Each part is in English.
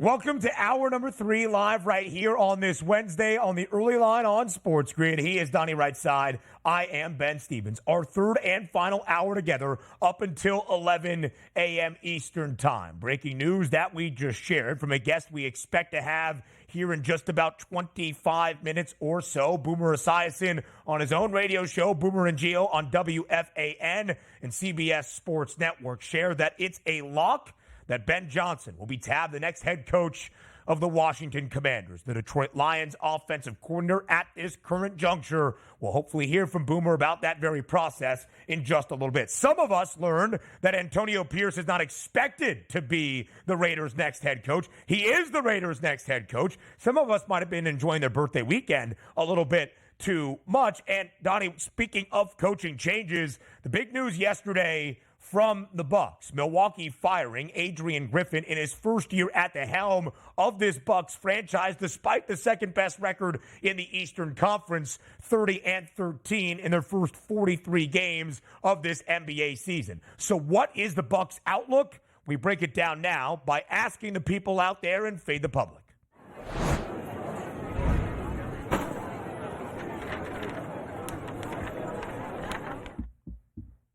Welcome to hour number 3 live right here on this Wednesday on the early line on SportsGrid. He is Donnie right side. I am Ben Stevens. Our third and final hour together up until 11 a.m. Eastern time. Breaking news that we just shared from a guest we expect to have here in just about 25 minutes or so. Boomer Esiason on his own radio show, Boomer and Geo on WFAN and CBS Sports Network share that it's a lock that Ben Johnson will be tabbed the next head coach of the Washington Commanders. The Detroit Lions offensive coordinator at this current juncture. We'll hopefully hear from Boomer about that very process in just a little bit. Some of us learned that Antonio Pierce is not expected to be the Raiders' next head coach. He is the Raiders' next head coach. Some of us might have been enjoying their birthday weekend a little bit too much. And Donnie, speaking of coaching changes, the big news yesterday from the Bucs, Milwaukee firing Adrian Griffin in his first year at the helm of this Bucs franchise, despite the second best record in the Eastern Conference, 30-13 in their first 43 games of this NBA season. So what is the Bucs' outlook? We break it down now by asking the people out there and Fade the Public.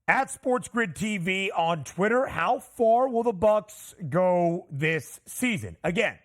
At SportsGrid TV on Twitter, how far will the Bucs go this season? Again,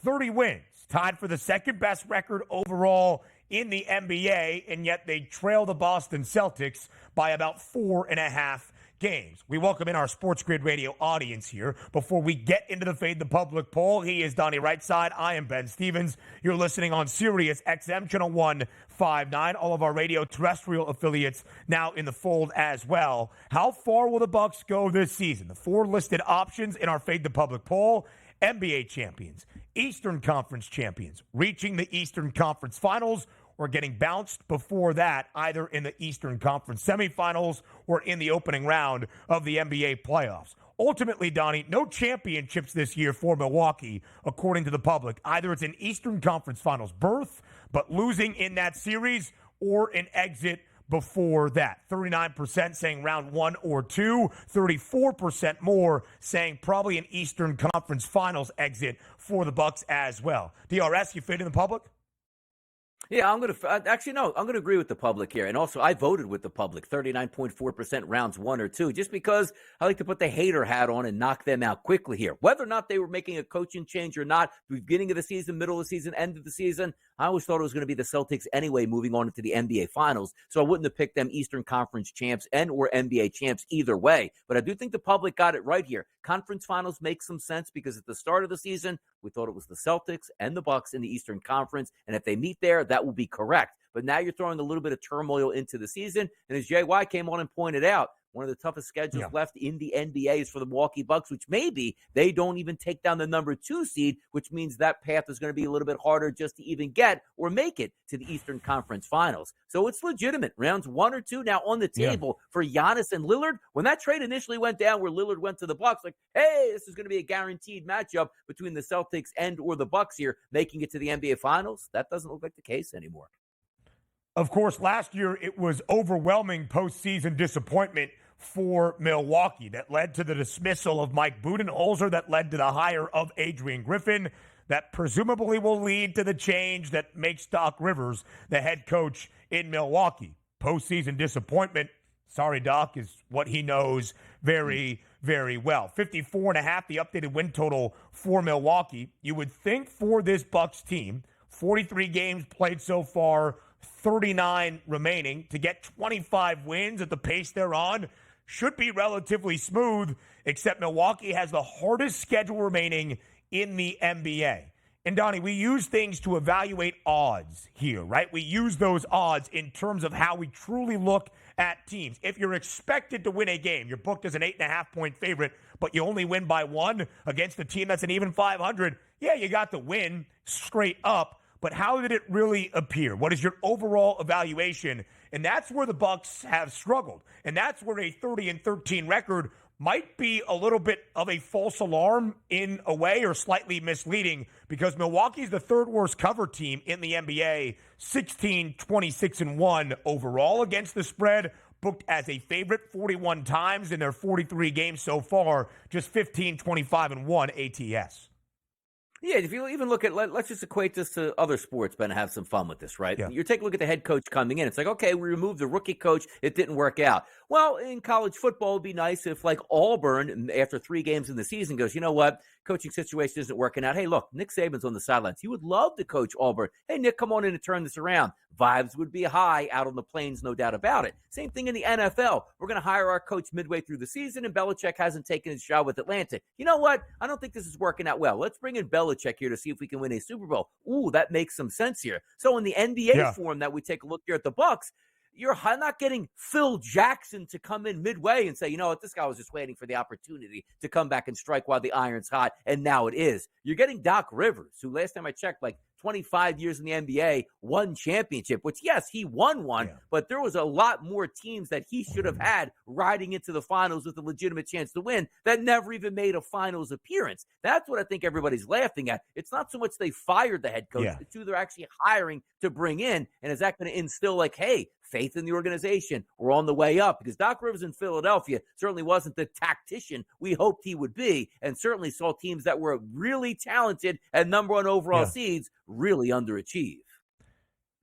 30 wins, tied for the second best record overall in the NBA, and yet they trail the Boston Celtics by about 4.5 games. We welcome in our SportsGrid radio audience here. Before we get into the Fade the Public poll, he is Donnie Rightside. I am Ben Stevens. You're listening on Sirius XM Channel 159. All of our radio terrestrial affiliates now in the fold as well. How far will the Bucs go this season? The 4 listed options in our Fade the Public poll: NBA champions, Eastern Conference champions, reaching the Eastern Conference Finals, or getting bounced before that, either in the Eastern Conference semifinals or in the opening round of the NBA playoffs. Ultimately, Donnie, no championships this year for Milwaukee, according to the public. Either it's an Eastern Conference Finals berth, but losing in that series, or an exit before that. 39% saying round 1 or 2, 34% more saying probably an Eastern Conference Finals exit for the Bucs as well. DRS, you fading the public? Yeah, I'm going to agree with the public here. And also, I voted with the public, 39.4% rounds 1 or 2, just because I like to put the hater hat on and knock them out quickly here. Whether or not they were making a coaching change or not, beginning of the season, middle of the season, end of the season, I always thought it was going to be the Celtics anyway, moving on into the NBA Finals. So I wouldn't have picked them Eastern Conference champs and or NBA champs either way. But I do think the public got it right here. Conference Finals make some sense because at the start of the season, we thought it was the Celtics and the Bucs in the Eastern Conference. And if they meet there, that will be correct. But now you're throwing a little bit of turmoil into the season. And as JY came on and pointed out, one of the toughest schedules left in the NBA is for the Milwaukee Bucks, which maybe they don't even take down the number 2 seed, which means that path is going to be a little bit harder just to even get or make it to the Eastern Conference Finals. So it's legitimate. Rounds 1 or 2 now on the table for Giannis and Lillard. When that trade initially went down where Lillard went to the Bucks, like, hey, this is going to be a guaranteed matchup between the Celtics and or the Bucks here, making it to the NBA Finals. That doesn't look like the case anymore. Of course, last year it was overwhelming postseason disappointment for Milwaukee that led to the dismissal of Mike Budenholzer, that led to the hire of Adrian Griffin, that presumably will lead to the change that makes Doc Rivers the head coach in Milwaukee. Postseason disappointment, sorry, Doc, is what he knows very, very well. 54.5, the updated win total for Milwaukee. You would think for this Bucks team, 43 games played so far, 39 remaining, to get 25 wins at the pace they're on should be relatively smooth, except Milwaukee has the hardest schedule remaining in the NBA. And Donnie, we use things to evaluate odds here, right? We use those odds in terms of how we truly look at teams. If you're expected to win a game, you're booked as an 8.5-point favorite, but you only win by 1 against a team that's an even 500, yeah, you got the win straight up. But how did it really appear? What is your overall evaluation? And that's where the Bucks have struggled. And that's where a 30-13 record might be a little bit of a false alarm in a way, or slightly misleading, because Milwaukee's the third worst cover team in the NBA, 16-26-1 overall against the spread, booked as a favorite 41 times in their 43 games so far, just 15-25-1 ATS. Yeah, if you even look at, let's just equate this to other sports, Ben, and have some fun with this, right? Yeah. You take a look at the head coach coming in. It's like, okay, we removed the rookie coach. It didn't work out. Well, in college football, it'd be nice if, like, Auburn, after 3 games in the season, goes, you know what? Coaching situation isn't working out. Hey, look, Nick Saban's on the sidelines. He would love to coach Auburn. Hey, Nick, come on in and turn this around. Vibes would be high out on the plains, no doubt about it. Same thing in the NFL. We're going to hire our coach midway through the season, and Belichick hasn't taken his shot with Atlanta. You know what? I don't think this is working out well. Let's bring in Belichick here to see if we can win a Super Bowl. Ooh, that makes some sense here. So in the NBA form that we take a look here at the Bucks, you're not getting Phil Jackson to come in midway and say, you know what, this guy was just waiting for the opportunity to come back and strike while the iron's hot, and now it is. You're getting Doc Rivers, who last time I checked, like 25 years in the NBA, won championship, which, yes, he won one, but there was a lot more teams that he should have had riding into the finals with a legitimate chance to win that never even made a finals appearance. That's what I think everybody's laughing at. It's not so much they fired the head coach, it's who they're actually hiring to bring in, and is that going to instill, like, hey, faith in the organization, we're on the way up? Because Doc Rivers in Philadelphia certainly wasn't the tactician we hoped he would be, and certainly saw teams that were really talented and number 1 overall seeds really underachieve.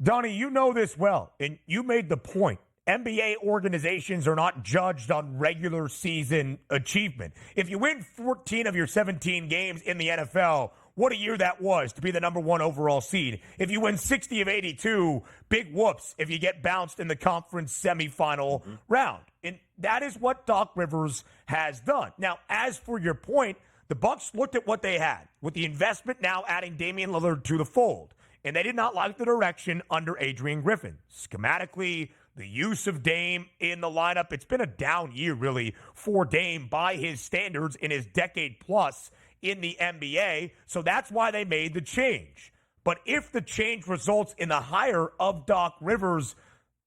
Donnie, you know this well, and you made the point. NBA organizations are not judged on regular season achievement. If you win 14 of your 17 games in the NFL, what a year that was to be the number 1 overall seed. If you win 60 of 82, big whoops if you get bounced in the conference semifinal round. And that is what Doc Rivers has done. Now, as for your point, the Bucks looked at what they had with the investment now adding Damian Lillard to the fold, and they did not like the direction under Adrian Griffin. Schematically, the use of Dame in the lineup, it's been a down year, really, for Dame by his standards in his decade plus in the NBA, so that's why they made the change. But if the change results in the hire of Doc Rivers,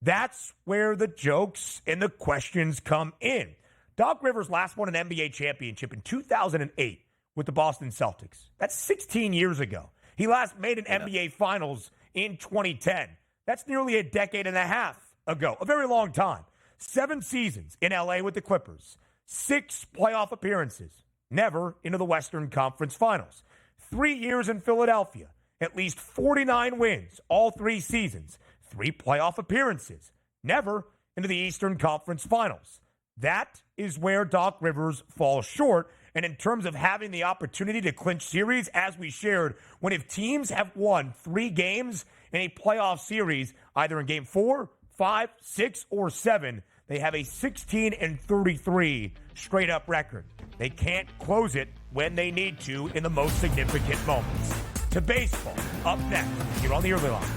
that's where the jokes and the questions come in. Doc Rivers last won an NBA championship in 2008 with the Boston Celtics. That's 16 years ago. He last made an NBA Finals in 2010. That's nearly a decade and a half ago, a very long time. 7 seasons in LA with the Clippers, 6 playoff appearances, never into the Western Conference Finals. 3 years in Philadelphia, at least 49 wins all 3 seasons, 3 playoff appearances, never into the Eastern Conference Finals. That is where Doc Rivers falls short. And in terms of having the opportunity to clinch series, as we shared, when if teams have won 3 games in a playoff series, either in game 4, 5, 6, or 7, they have a 16-33 straight-up record. They can't close it when they need to in the most significant moments. To baseball, up next, here on the Early Line.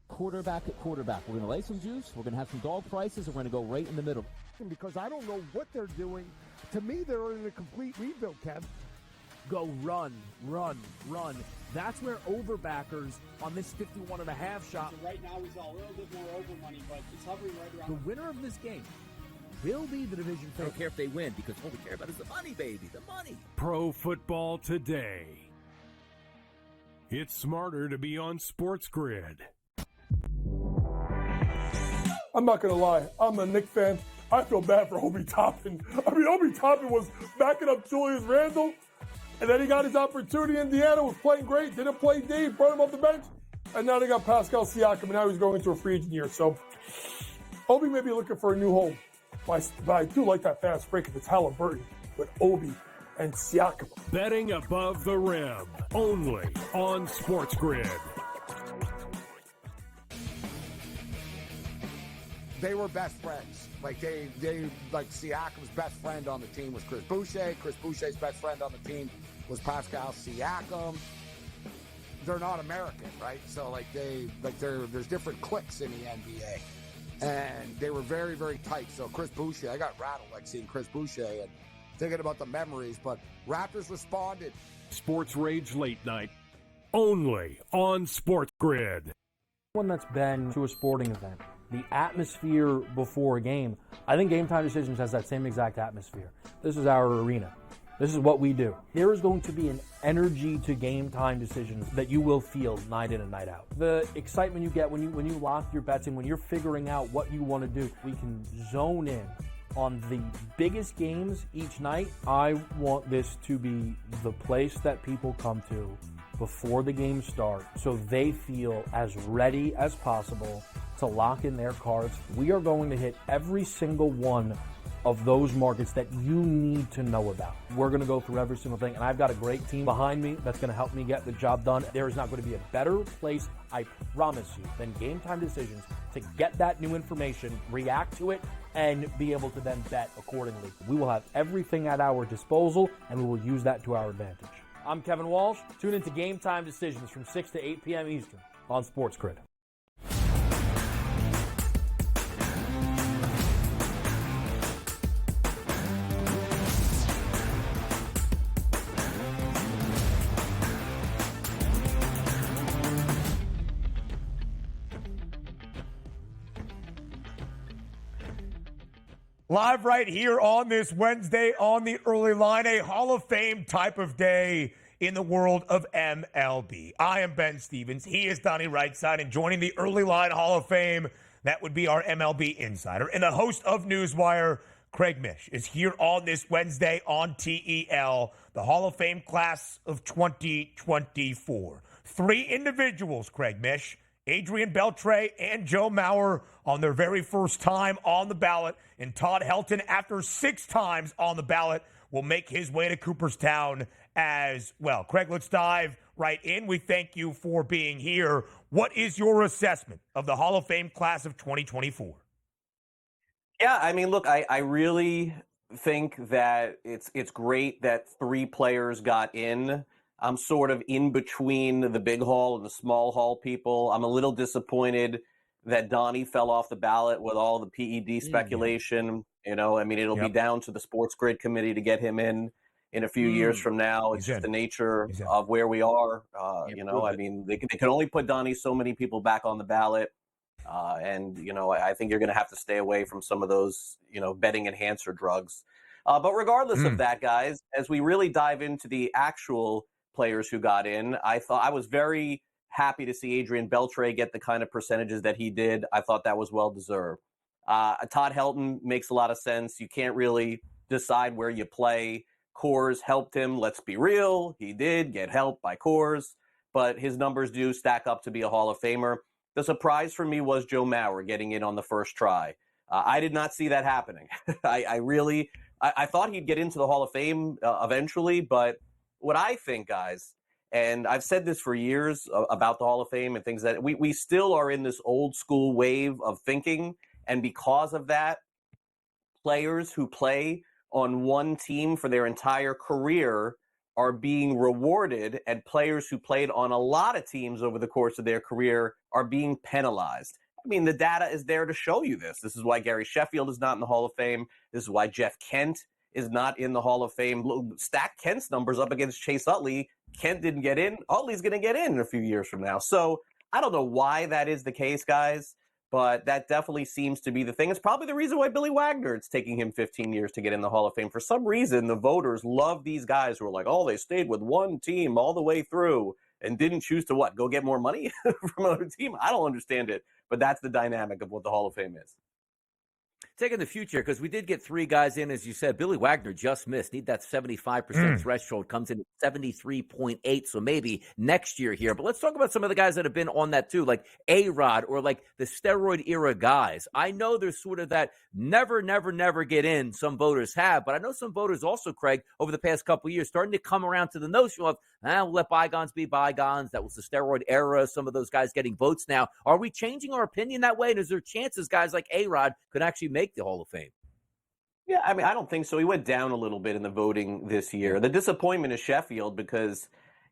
Quarterback at quarterback. We're going to lay some juice. We're going to have some dog prices, and we're going to go right in the middle. Because I don't know what they're doing. To me, they're in a complete rebuild, Kev. Go run, run, run. That's where overbackers on this 51.5 shot. So right now he's all a little bit more over money, but it's hovering right around. The winner of this game will be the division I favorite. don't care if they win, because all we care about is the money, baby, the money. Pro Football Today. It's smarter to be on SportsGrid. I'm not going to lie. I'm a Knicks fan. I feel bad for Obi Toppin. I mean, Obi Toppin was backing up Julius Randle, and then he got his opportunity in Indiana, was playing great, didn't play deep, brought him off the bench, and now they got Pascal Siakam, and now he's going into a free agent year. So Obi may be looking for a new home. But I do like that fast break if it's Halliburton with Obi and Siakam. Betting above the rim, only on SportsGrid. they were best friends. Like like Siakam's best friend on the team was Chris Boucher. Chris Boucher's best friend on the team was Pascal Siakam. They're not American, right? So there's different cliques in the NBA. And they were very, very tight. So Chris Boucher, I got rattled like seeing Chris Boucher and thinking about the memories. But Raptors responded. Sports Rage Late Night, only on SportsGrid. One that's been to a sporting event, the atmosphere before a game, I think Game Time Decisions has that same exact atmosphere. This is our arena. This is what we do. There is going to be an energy to Game Time Decisions that you will feel night in and night out. The excitement you get when you lock your bets in, when you're figuring out what you want to do, we can zone in on the biggest games each night. I want this to be the place that people come to before the games start so they feel as ready as possible to lock in their cards. We are going to hit every single one of those markets that you need to know about. We're going to go through every single thing, and I've got a great team behind me that's going to help me get the job done. There is not going to be a better place, I promise you, than Game Time Decisions to get that new information, react to it, and be able to then bet accordingly. We will have everything at our disposal, and we will use that to our advantage. I'm Kevin Walsh. Tune into Game Time Decisions from 6 to 8 p.m. Eastern on SportsGrid. Live right here on this Wednesday on the early line, a Hall of Fame type of day in the world of MLB. I am Ben Stevens. He is Donnie Rightside, and joining the early line Hall of Fame, that would be our MLB insider and the host of Newswire, Craig Mish, is here on this Wednesday on TEL, the Hall of Fame class of 2024. Three individuals, Craig Mish, Adrian Beltre and Joe Mauer on their very first time on the ballot, and Todd Helton, after 6 times on the ballot, will make his way to Cooperstown as well. Craig, let's dive right in. We thank you for being here. What is your assessment of the Hall of Fame class of 2024? Yeah, I mean, look, I really think that it's great that 3 players got in. I'm sort of in between the big hall and the small hall people. I'm a little disappointed that Donnie fell off the ballot with all the PED speculation. You know, I mean, it'll be down to the SportsGrid committee to get him in a few years from now. It's just the nature of where we are. You know, I mean, they can only put Donnie so many people back on the ballot. And, you know, I think you're going to have to stay away from some of those, you know, betting enhancer drugs. But regardless of that, guys, as we really dive into the actual players who got in, I was very happy to see Adrian Beltre get the kind of percentages that he did. I thought that was well deserved. Todd Helton makes a lot of sense. You can't really decide where you play. Coors helped him. Let's be real. He did get help by Coors, but his numbers do stack up to be a Hall of Famer. The surprise for me was Joe Mauer getting in on the first try. I did not see that happening. I thought he'd get into the Hall of Fame eventually, but what I think, guys, and I've said this for years about the Hall of Fame and things, that we still are in this old school wave of thinking. And because of that, players who play on one team for their entire career are being rewarded, and players who played on a lot of teams over the course of their career are being penalized. I mean, the data is there to show you this. This is why Gary Sheffield is not in the Hall of Fame. This is why Jeff Kent is not in the Hall of Fame. Stack Kent's numbers up against Chase Utley. Kent didn't get in. Utley's going to get in a few years from now. So I don't know why that is the case, guys, but that definitely seems to be the thing. It's probably the reason why Billy Wagner, it's taking him 15 years to get in the Hall of Fame. For some reason, the voters love these guys who are like, oh, they stayed with one team all the way through and didn't choose to go get more money from another team. I don't understand it, but that's the dynamic of what the Hall of Fame is. Taking the future, because we did get 3 guys in, as you said. Billy Wagner just missed. Need that 75% threshold. Comes in at 73.8, so maybe next year here. But let's talk about some of the guys that have been on that too, like A-Rod or like the steroid era guys. I know there's sort of that never get in some voters have, but I know some voters also, Craig, over the past couple of years starting to come around to the notion of we'll let bygones be bygones. That was the steroid era. Some of those guys getting votes now. Are we changing our opinion that way? And is there chances guys like A-Rod could actually make the Hall of Fame? Yeah, I mean, I don't think so. He went down a little bit in the voting this year. The disappointment is Sheffield because,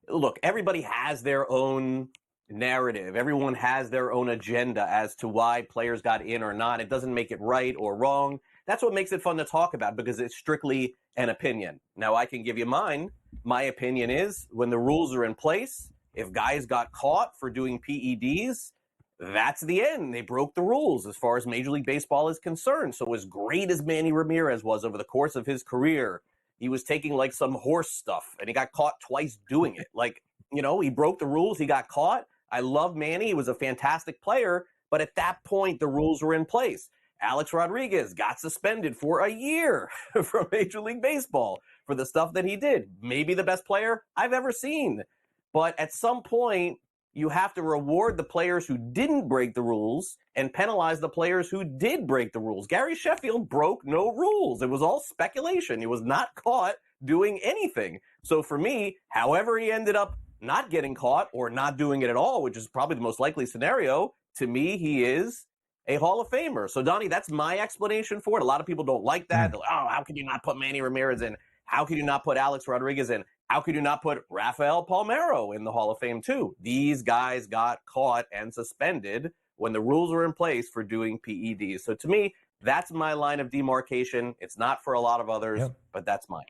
look, everybody has their own narrative. Everyone has their own agenda as to why players got in or not. It doesn't make it right or wrong. That's what makes it fun to talk about because it's strictly an opinion. Now, I can give you mine. My opinion is when the rules are in place, if guys got caught for doing PEDs, that's the end. They broke the rules as far as Major League Baseball is concerned. So as great as Manny Ramirez was over the course of his career, he was taking like some horse stuff and he got caught twice doing it. Like, he broke the rules. He got caught. I love Manny. He was a fantastic player. But at that point, the rules were in place. Alex Rodriguez got suspended for a year from Major League Baseball for the stuff that he did. Maybe the best player I've ever seen. But at some point, you have to reward the players who didn't break the rules and penalize the players who did break the rules. Gary Sheffield broke no rules. It was all speculation. He was not caught doing anything. So for me, however he ended up not getting caught or not doing it at all, which is probably the most likely scenario, to me, he is a Hall of Famer. So, Donnie, that's my explanation for it. A lot of people don't like that. They're like, how can you not put Manny Ramirez in? How can you not put Alex Rodriguez in? How could you not put Rafael Palmeiro in the Hall of Fame, too? These guys got caught and suspended when the rules were in place for doing PEDs. So to me, that's my line of demarcation. It's not for a lot of others, but that's mine.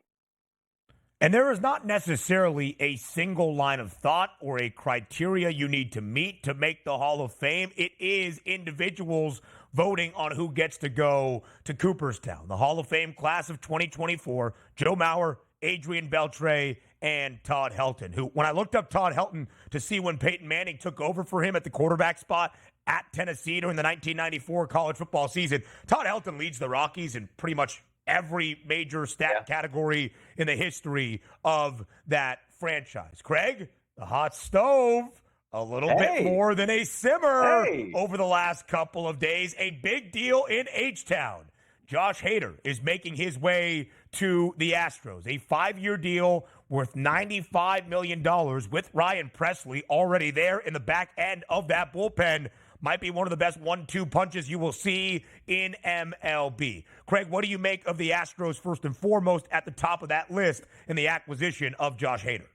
And there is not necessarily a single line of thought or a criteria you need to meet to make the Hall of Fame. It is individuals voting on who gets to go to Cooperstown. The Hall of Fame class of 2024, Joe Mauer, Adrian Beltre, and Todd Helton, who, when I looked up Todd Helton to see when Peyton Manning took over for him at the quarterback spot at Tennessee during the 1994 college football season, Todd Helton leads the Rockies in pretty much every major stat category in the history of that franchise. Craig, the hot stove, a little bit more than a simmer over the last couple of days. A big deal in H-Town. Josh Hader is making his way to the Astros. A 5-year deal worth $95 million with Ryan Presley already there in the back end of that bullpen. Might be one of the best 1-2 punches you will see in MLB. Craig, what do you make of the Astros first and foremost at the top of that list in the acquisition of Josh Hader?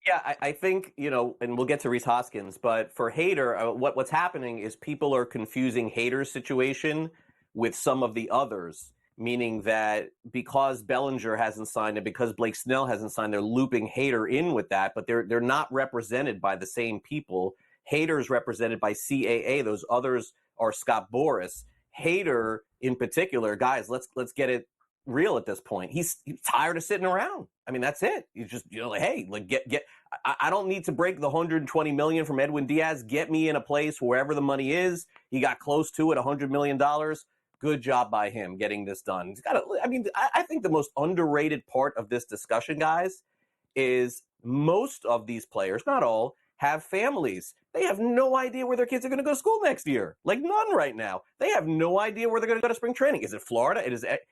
Yeah, I think, and we'll get to Rhys Hoskins, but for Hader, what's happening is people are confusing Hader's situation with some of the others, meaning that because Bellinger hasn't signed and because Blake Snell hasn't signed, they're looping Hader in with that, but they're not represented by the same people. Hader is represented by CAA. Those others are Scott Boras. Hader, in particular, guys, let's get it real at this point. He's tired of sitting around. I mean, that's it. You just, get. I don't need to break the $120 million from Edwin Diaz. Get me in a place wherever the money is. He got close to it, $100 million. Good job by him getting this done. I think the most underrated part of this discussion, guys, is most of these players, not all, have families. They have no idea where their kids are going to go to school next year. Like none right now. They have no idea where they're going to go to spring training. Is it Florida?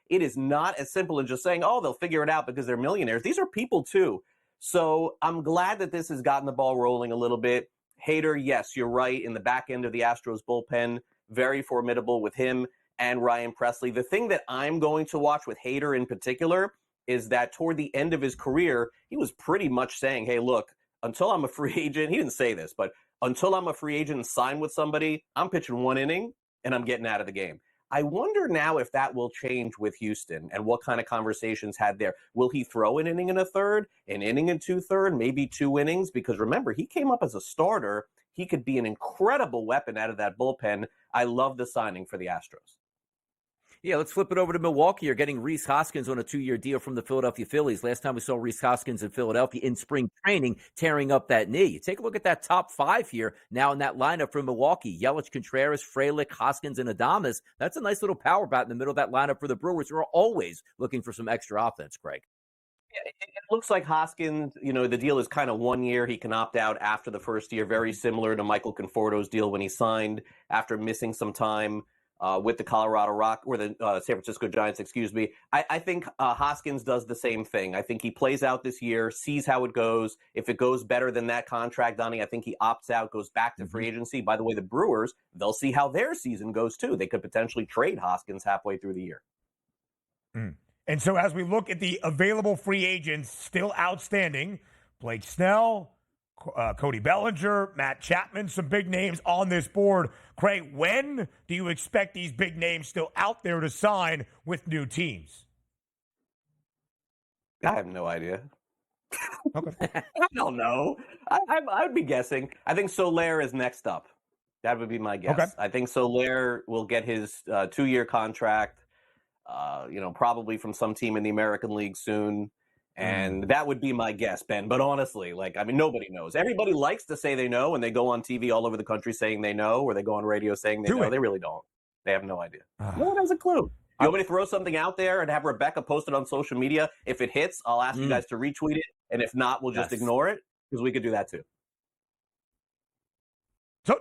It is not as simple as just saying, they'll figure it out because they're millionaires. These are people too. So I'm glad that this has gotten the ball rolling a little bit. Hader, yes, you're right. In the back end of the Astros bullpen, very formidable with him and Ryan Presley. The thing that I'm going to watch with Hader in particular is that toward the end of his career, he was pretty much saying, hey, look, until I'm a free agent, he didn't say this, but until I'm a free agent and sign with somebody, I'm pitching 1 inning and I'm getting out of the game. I wonder now if that will change with Houston and what kind of conversations had there. Will he throw an inning and a third, an inning and 2/3, maybe 2 innings? Because remember, he came up as a starter. He could be an incredible weapon out of that bullpen. I love the signing for the Astros. Yeah, let's flip it over to Milwaukee. You're getting Rhys Hoskins on a 2-year deal from the Philadelphia Phillies. Last time we saw Rhys Hoskins in Philadelphia in spring training, tearing up that knee. You take a look at that top 5 here now in that lineup for Milwaukee. Yelich, Contreras, Frelick, Hoskins, and Adames. That's a nice little power bat in the middle of that lineup for the Brewers, who are always looking for some extra offense, Craig. Yeah, it looks like Hoskins, the deal is kind of 1 year. He can opt out after the first year, very similar to Michael Conforto's deal when he signed after missing some time. with the Colorado Rock or the San Francisco Giants, excuse me. I think Hoskins does the same thing. I think he plays out this year, sees how it goes. If it goes better than that contract, Donnie, I think he opts out, goes back to free agency. By the way, the Brewers, they'll see how their season goes too. They could potentially trade Hoskins halfway through the year. And so as we look at the available free agents still outstanding, Blake Snell, Cody Bellinger, Matt Chapman, some big names on this board. Craig, when do you expect these big names still out there to sign with new teams? I have no idea. Okay. I don't know. I'd be guessing. I think Soler is next up. That would be my guess. Okay. I think Soler will get his 2-year contract, probably from some team in the American League soon. And that would be my guess, Ben. But honestly, nobody knows. Everybody likes to say they know, and they go on TV all over the country saying they know, or they go on radio saying they know. They really don't. They have no idea. No one has a clue. You want me to throw something out there and have Rebecca post it on social media? If it hits, I'll ask you guys to retweet it. And if not, we'll just ignore it, because we could do that too. So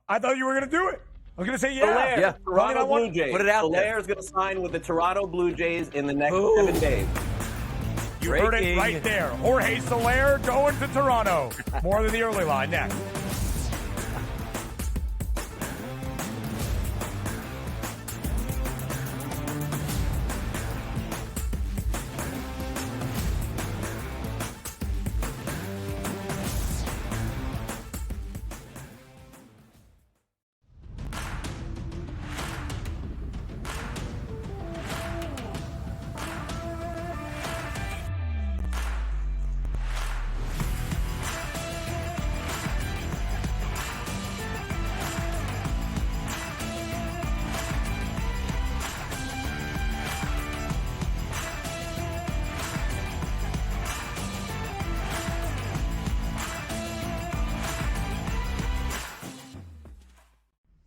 I thought you were going to do it. I was going to say, yeah. Toronto Blue Jays. Put it out there. Soler is going to sign with the Toronto Blue Jays in the next 7 days. You heard it right there. Jorge Soler going to Toronto. More than the early line next.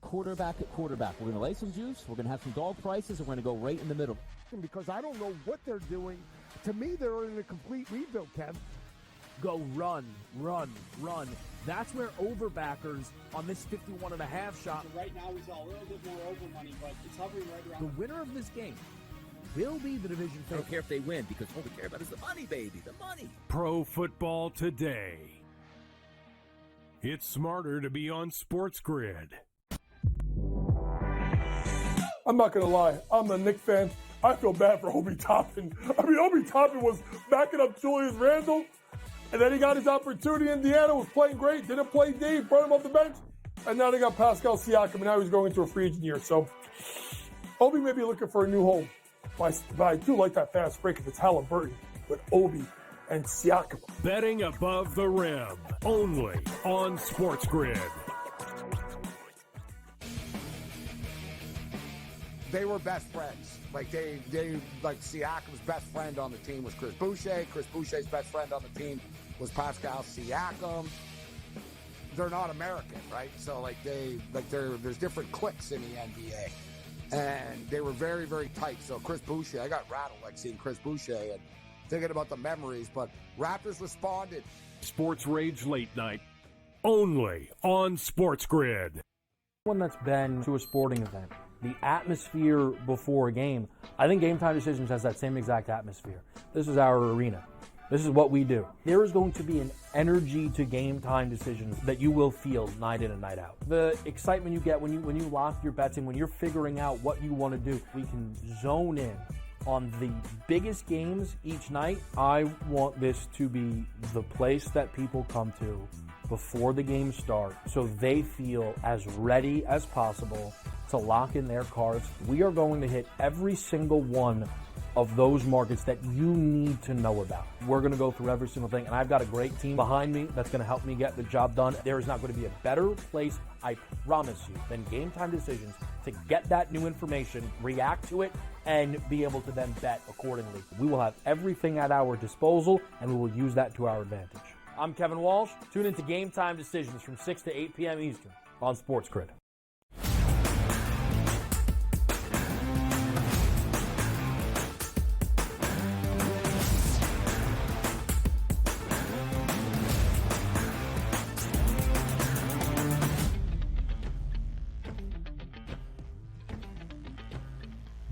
Quarterback at quarterback. We're going to lay some juice. We're going to have some dog prices, and we're going to go right in the middle. Because I don't know what they're doing. To me, they're in a complete rebuild, Kev. Go run. That's where overbackers on this 51.5 shot. So right now, he's a little bit more over money, but it's hovering right around. The winner of this game will be the division I don't favorite. care if they win, because all we care about is the money, baby. The money. Pro Football Today. It's smarter to be on SportsGrid. I'm not going to lie. I'm a Knicks fan. I feel bad for Obi Toppin. Obi Toppin was backing up Julius Randle, and then he got his opportunity in Indiana, was playing great, didn't play D, brought him off the bench, and now they got Pascal Siakam, and now he's going into a free agent year. So Obi may be looking for a new home. But I do like that fast break if it's Halliburton with Obi and Siakam. Betting above the rim, only on SportsGrid. They were best friends. Siakam's best friend on the team was Chris Boucher. Chris Boucher's best friend on the team was Pascal Siakam. They're not American, right? So there's different cliques in the NBA, and they were very, very tight. So Chris Boucher, I got rattled seeing Chris Boucher and thinking about the memories. But Raptors responded. Sports Rage Late Night, only on SportsGrid. One that's been to a sporting event, the atmosphere before a game, I think Game Time Decisions has that same exact atmosphere. This is our arena. This is what we do. There is going to be an energy to Game Time Decisions that you will feel night in and night out. The excitement you get when you lock your bets in, when you're figuring out what you want to do, we can zone in on the biggest games each night. I want this to be the place that people come to before the games start so they feel as ready as possible to lock in their cards. We are going to hit every single one of those markets that you need to know about. We're going to go through every single thing, and I've got a great team behind me that's going to help me get the job done. There is not going to be a better place, I promise you, than Game Time Decisions to get that new information, react to it, and be able to then bet accordingly. We will have everything at our disposal, and we will use that to our advantage. I'm Kevin Walsh. Tune into Game Time Decisions from 6 to 8 p.m. Eastern on SportsGrid.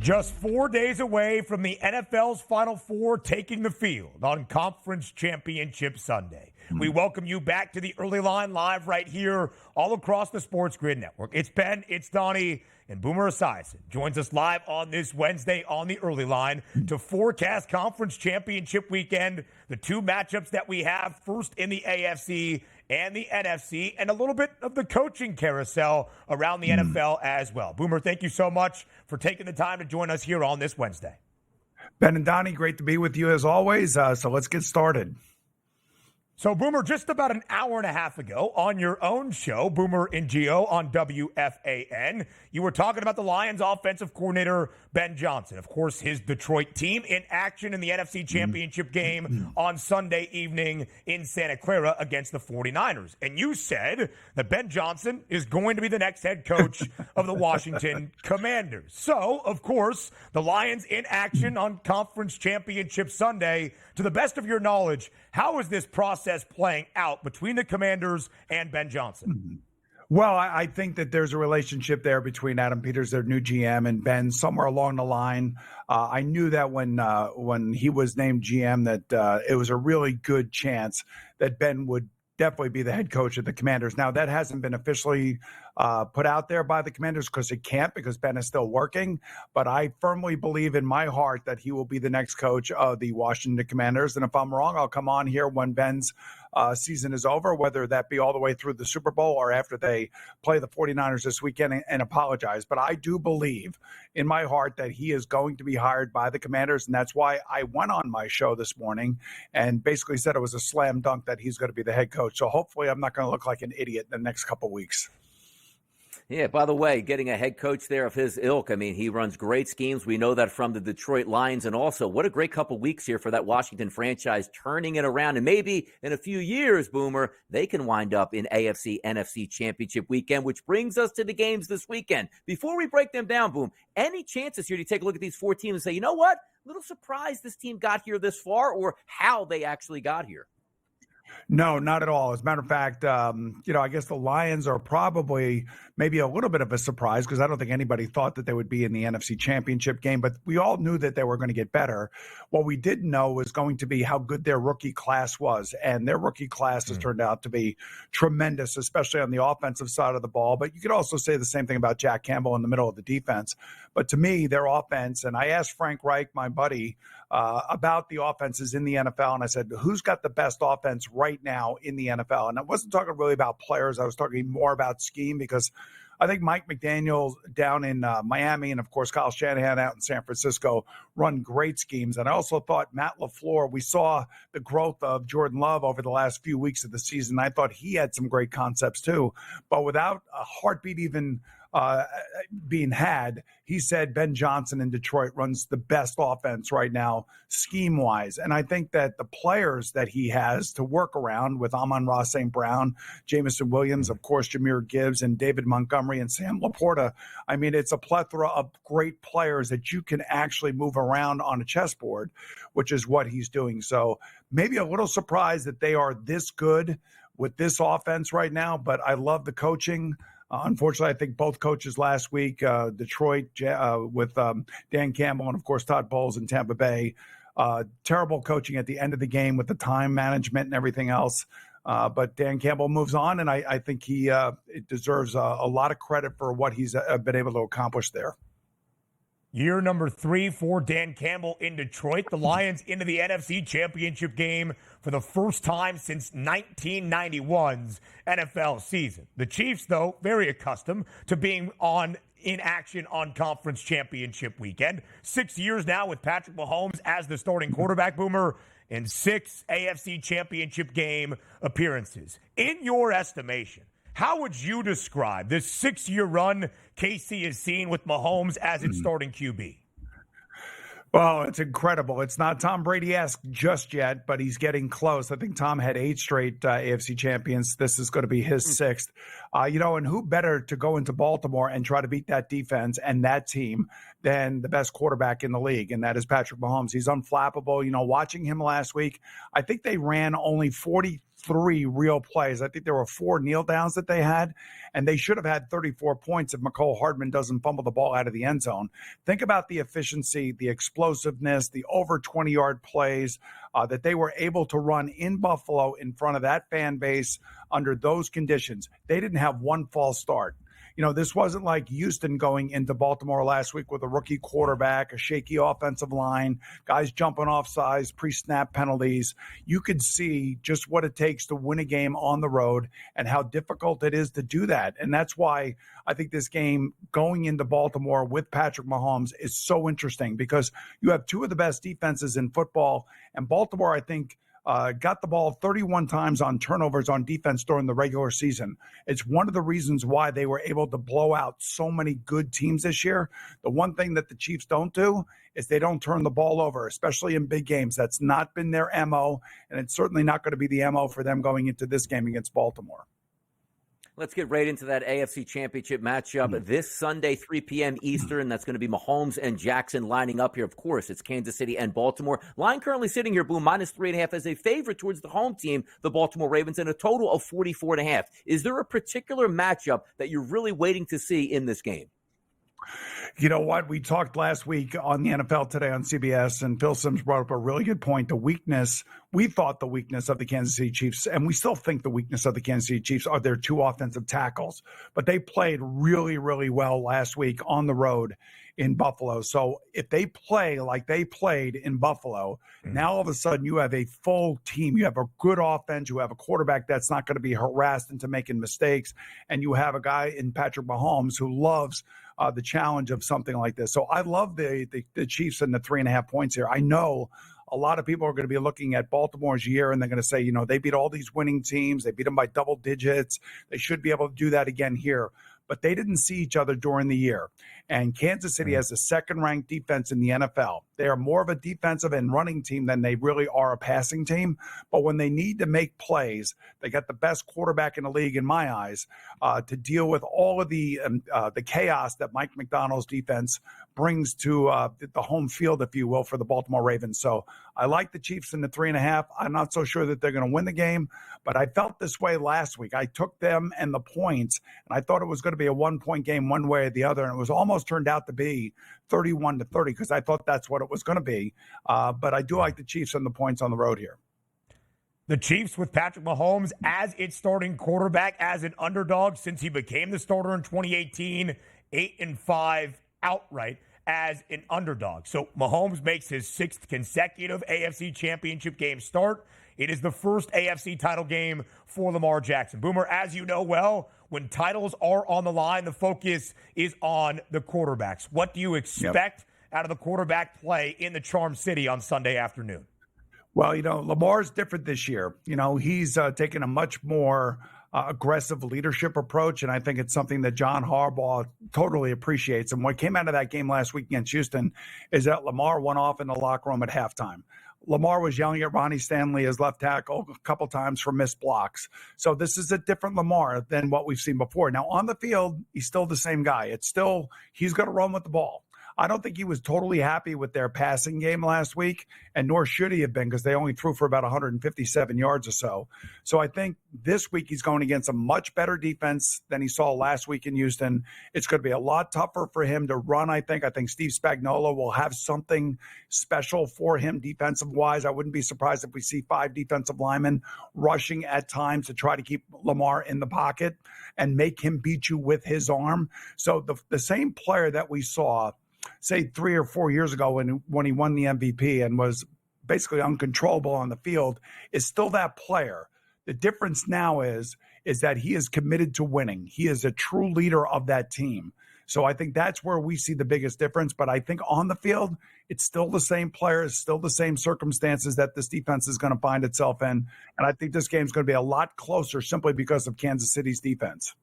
Just 4 days away from the NFL's Final Four taking the field on Conference Championship Sunday. We welcome you back to the Early Line live right here all across the SportsGrid network. It's Ben, it's Donnie, and Boomer Esiason joins us live on this Wednesday on the Early Line to forecast Conference Championship weekend, the two matchups that we have, first in the AFC and the NFC, and a little bit of the coaching carousel around the NFL as well. Boomer, thank you so much for taking the time to join us here on this Wednesday. Ben and Donnie, great to be with you as always. So let's get started. So, Boomer, just about an hour and a half ago on your own show, Boomer and Gio on WFAN, you were talking about the Lions offensive coordinator, Ben Johnson. Of course, his Detroit team in action in the NFC Championship game on Sunday evening in Santa Clara against the 49ers. And you said that Ben Johnson is going to be the next head coach of the Washington Commanders. So, of course, the Lions in action on Conference Championship Sunday. To the best of your knowledge, how is this process playing out between the Commanders and Ben Johnson? Well, I think that there's a relationship there between Adam Peters, their new GM, and Ben somewhere along the line. I knew that when he was named GM that it was a really good chance that Ben would definitely be the head coach of the Commanders. Now, that hasn't been officially put out there by the Commanders because it can't, because Ben is still working. But I firmly believe in my heart that he will be the next coach of the Washington Commanders. And if I'm wrong, I'll come on here when Ben's season is over, whether that be all the way through the Super Bowl or after they play the 49ers this weekend, and apologize. But I do believe in my heart that he is going to be hired by the Commanders. And that's why I went on my show this morning and basically said it was a slam dunk that he's going to be the head coach. So hopefully I'm not going to look like an idiot in the next couple of weeks. Yeah, by the way, getting a head coach there of his ilk, I mean, he runs great schemes. We know that from the Detroit Lions. And also, what a great couple weeks here for that Washington franchise, turning it around. And maybe in a few years, Boomer, they can wind up in AFC, NFC Championship weekend, which brings us to the games this weekend. Before we break them down, Boom, any chances here to take a look at these four teams and say, you know what? A little surprised this team got here this far, or how they actually got here? No, not at all. As a matter of fact, I guess the Lions are probably maybe a little bit of a surprise because I don't think anybody thought that they would be in the NFC Championship game, but we all knew that they were going to get better. What we didn't know was going to be how good their rookie class was, and their rookie class has turned out to be tremendous, especially on the offensive side of the ball. But you could also say the same thing about Jack Campbell in the middle of the defense. But to me, their offense, and I asked Frank Reich, my buddy, about the offenses in the NFL, and I said, who's got the best offense right now in the NFL? And I wasn't talking really about players. I was talking more about scheme, because I think Mike McDaniel down in Miami and, of course, Kyle Shanahan out in San Francisco run great schemes. And I also thought Matt LaFleur, we saw the growth of Jordan Love over the last few weeks of the season. I thought he had some great concepts too. But without a heartbeat even being had, he said Ben Johnson in Detroit runs the best offense right now, scheme-wise. And I think that the players that he has to work around with Amon-Ra St. Brown, Jamison Williams, of course, Jahmyr Gibbs, and David Montgomery and Sam Laporta, I mean, it's a plethora of great players that you can actually move around on a chessboard, which is what he's doing. So maybe a little surprised that they are this good with this offense right now, but I love the coaching. Unfortunately, I think both coaches last week, Detroit with Dan Campbell and, of course, Todd Bowles in Tampa Bay, terrible coaching at the end of the game with the time management and everything else. But Dan Campbell moves on, and I think he deserves a lot of credit for what he's been able to accomplish there. Year number 3 for Dan Campbell in Detroit. The Lions into the NFC Championship game for the first time since 1991's NFL season. The Chiefs, though, very accustomed to being in action on Conference Championship weekend. 6 years now with Patrick Mahomes as the starting quarterback, Boomer, and 6 AFC Championship game appearances. In your estimation, how would you describe this 6-year run KC has seen with Mahomes as its starting QB? Well, it's incredible. It's not Tom Brady-esque just yet, but he's getting close. I think Tom had 8 straight AFC champions. This is going to be his 6th. And who better to go into Baltimore and try to beat that defense and that team than the best quarterback in the league, and that is Patrick Mahomes. He's unflappable. Watching him last week, I think they ran only 43 3 real plays. I think there were 4 kneel downs that they had, and they should have had 34 points if McCole Hardman doesn't fumble the ball out of the end zone. Think about the efficiency, the explosiveness, the over 20-yard plays that they were able to run in Buffalo in front of that fan base under those conditions. They didn't have one false start. This wasn't like Houston going into Baltimore last week with a rookie quarterback, a shaky offensive line, guys jumping off sides, pre-snap penalties. You could see just what it takes to win a game on the road and how difficult it is to do that. And that's why I think this game going into Baltimore with Patrick Mahomes is so interesting, because you have 2 of the best defenses in football. And Baltimore, I think, got the ball 31 times on turnovers on defense during the regular season. It's one of the reasons why they were able to blow out so many good teams this year. The one thing that the Chiefs don't do is they don't turn the ball over, especially in big games. That's not been their MO, and it's certainly not going to be the MO for them going into this game against Baltimore. Let's get right into that AFC Championship matchup this Sunday, 3 p.m. Eastern. That's going to be Mahomes and Jackson lining up here. Of course, it's Kansas City and Baltimore. Line currently sitting here, Boom, -3.5 as a favorite towards the home team, the Baltimore Ravens, and a total of 44.5. Is there a particular matchup that you're really waiting to see in this game? You know what? We talked last week on the NFL Today on CBS, and Phil Simms brought up a really good point. We thought the weakness of the Kansas City Chiefs, and we still think the weakness of the Kansas City Chiefs are their 2 offensive tackles. But they played really, really well last week on the road in Buffalo. So if they play like they played in Buffalo, now all of a sudden you have a full team. You have a good offense. You have a quarterback that's not going to be harassed into making mistakes. And you have a guy in Patrick Mahomes who loves the challenge of something like this. So I love the Chiefs and the 3.5 points here. I know a lot of people are going to be looking at Baltimore's year and they're going to say, they beat all these winning teams. They beat them by double digits. They should be able to do that again here. But they didn't see each other during the year. And Kansas City has the second-ranked defense in the NFL. They are more of a defensive and running team than they really are a passing team. But when they need to make plays, they got the best quarterback in the league, in my eyes, to deal with all of the chaos that Mike McDonald's defense brings to the home field, if you will, for the Baltimore Ravens. So I like the Chiefs in the 3.5. I'm not so sure that they're going to win the game, but I felt this way last week. I took them and the points, and I thought it was going to be a 1-point game one way or the other, and it was almost turned out to be 31-30 because I thought that's what it was going to be. But I do like the Chiefs and the points on the road here. The Chiefs with Patrick Mahomes as its starting quarterback, as an underdog since he became the starter in 2018, 8-5 outright as an underdog. So Mahomes makes his 6th consecutive AFC Championship game start. It is the first AFC title game for Lamar Jackson. Boomer, as you know well, when titles are on the line, the focus is on the quarterbacks. What do you expect out of the quarterback play in the Charm City on Sunday afternoon? Well, Lamar's different this year. He's taken a much more aggressive leadership approach, and I think it's something that John Harbaugh totally appreciates. And what came out of that game last week against Houston is that Lamar went off in the locker room at halftime. Lamar was yelling at Ronnie Stanley, his left tackle, a couple times for missed blocks. So this is a different Lamar than what we've seen before. Now, on the field, he's still the same guy. He's going to run with the ball. I don't think he was totally happy with their passing game last week, and nor should he have been because they only threw for about 157 yards or so. So I think this week he's going against a much better defense than he saw last week in Houston. It's going to be a lot tougher for him to run, I think. I think Steve Spagnuolo will have something special for him defensive-wise. I wouldn't be surprised if we see 5 defensive linemen rushing at times to try to keep Lamar in the pocket and make him beat you with his arm. So the same player that we saw, say 3 or 4 years ago when he won the MVP and was basically uncontrollable on the field, is still that player. The difference now is that he is committed to winning. He is a true leader of that team. So I think that's where we see the biggest difference. But I think on the field, it's still the same players, still the same circumstances that this defense is going to find itself in. And I think this game's going to be a lot closer simply because of Kansas City's defense.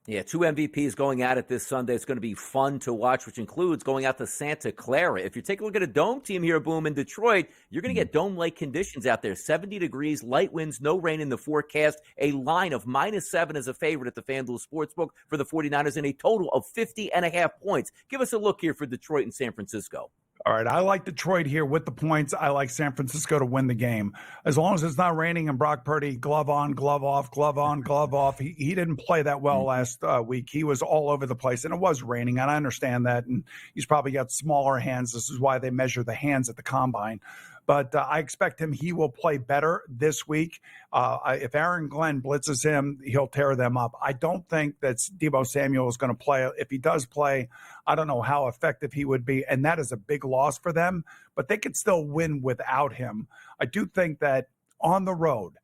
Yeah, 2 MVPs going at it this Sunday. It's going to be fun to watch, which includes going out to Santa Clara. If you take a look at a dome team here, Boom, in Detroit, you're going to get dome-like conditions out there. 70 degrees, light winds, no rain in the forecast. A line of -7 as a favorite at the FanDuel Sportsbook for the 49ers and a total of 50.5 points. Give us a look here for Detroit and San Francisco. All right, I like Detroit here with the points. I like San Francisco to win the game. As long as it's not raining and Brock Purdy, glove on, glove off, glove on, glove off. He didn't play that well last week. He was all over the place, and it was raining, and I understand that. And he's probably got smaller hands. This is why they measure the hands at the combine. But I expect he will play better this week. If Aaron Glenn blitzes him, he'll tear them up. I don't think that Deebo Samuel is going to play. If he does play, I don't know how effective he would be, and that is a big loss for them. But they could still win without him. I do think that on the road,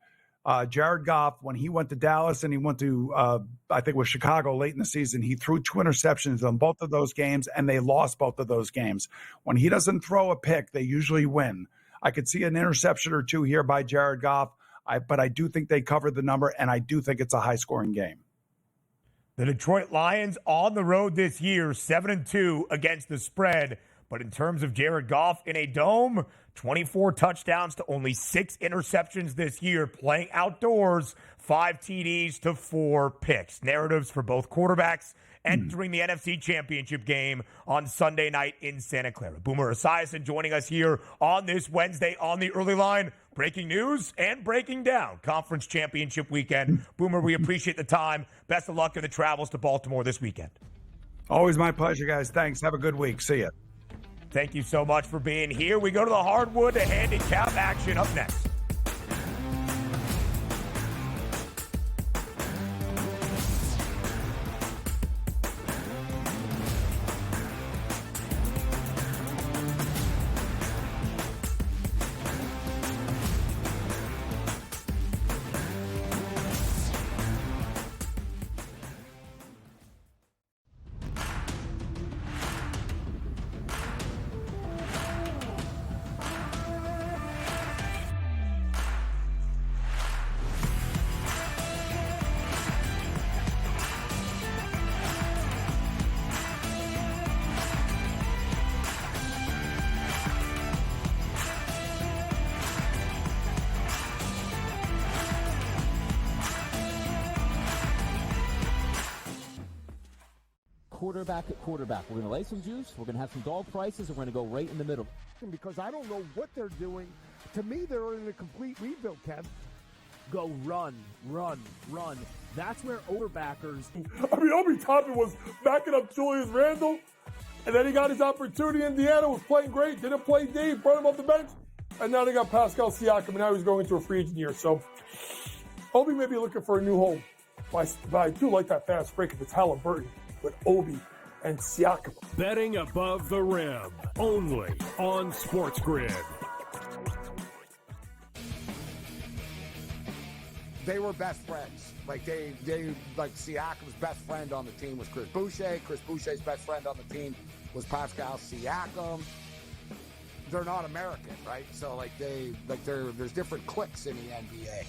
Jared Goff, when he went to Dallas and he went to, I think it was Chicago late in the season, he threw 2 interceptions on both of those games, and they lost both of those games. When he doesn't throw a pick, they usually win. I could see an interception or 2 here by Jared Goff, but I do think they covered the number, and I do think it's a high-scoring game. The Detroit Lions on the road this year, 7-2 against the spread. But in terms of Jared Goff in a dome, 24 touchdowns to only 6 interceptions this year, playing outdoors, 5 TDs to 4 picks. Narratives for both quarterbacks entering the NFC Championship game on Sunday night in Santa Clara. Boomer Esiason joining us here on this Wednesday on the early line. Breaking news and breaking down Conference Championship weekend. Boomer, we appreciate the time. Best of luck in the travels to Baltimore this weekend. Always my pleasure, guys. Thanks. Have a good week. See ya. Thank you so much for being here. We go to the hardwood to handicap action up next. Quarterback at quarterback. We're going to lay some juice. We're going to have some dog prices, and we're going to go right in the middle. Because I don't know what they're doing. To me, they're in a complete rebuild, Kev. Go run, run, run. That's where overbackers. I mean, Obi Toppin was backing up Julius Randle, and then he got his opportunity. Indiana was playing great, didn't play deep, brought him off the bench, and now they got Pascal Siakam, and now he's going into a free agent year. So Obi may be looking for a new home. But I do like that fast break if it's Halliburton with Obi and Siakam. Betting above the rim, only on SportsGrid. They were best friends. Like Siakam's best friend on the team was Chris Boucher. Chris Boucher's best friend on the team was Pascal Siakam. They're not American, right? So there's different cliques in the NBA.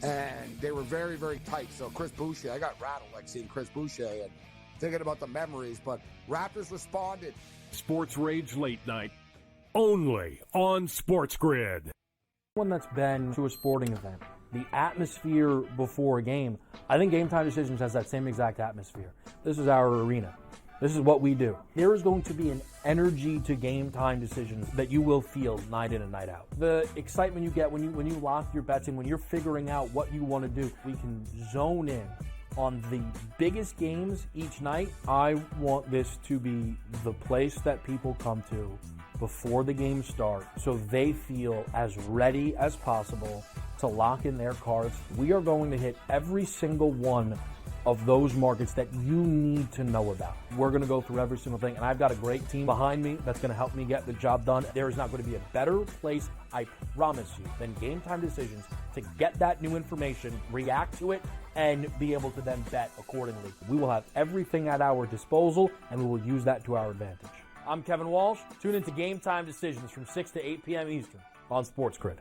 And they were very, very tight. So Chris Boucher, I got rattled seeing Chris Boucher and thinking about the memories, but Raptors responded. Sports Rage Late Night, only on SportsGrid. One that's been to a sporting event, the atmosphere before a game, I think Game Time Decisions has that same exact atmosphere. This is our arena. This is what we do. There is going to be an energy to Game Time Decisions that you will feel night in and night out. The excitement you get when you lock your bets in, when you're figuring out what you want to do, we can zone in on the biggest games each night. I want this to be the place that people come to before the games start so they feel as ready as possible to lock in their cards. We are going to hit every single one of those markets that you need to know about. We're going to go through every single thing, and I've got a great team behind me that's going to help me get the job done. There is not going to be a better place, I promise you, than Game Time Decisions to get that new information, react to it, and be able to then bet accordingly. We will have everything at our disposal, and we will use that to our advantage. I'm Kevin Walsh. Tune into Game Time Decisions from 6 to 8 p.m. Eastern on SportsGrid.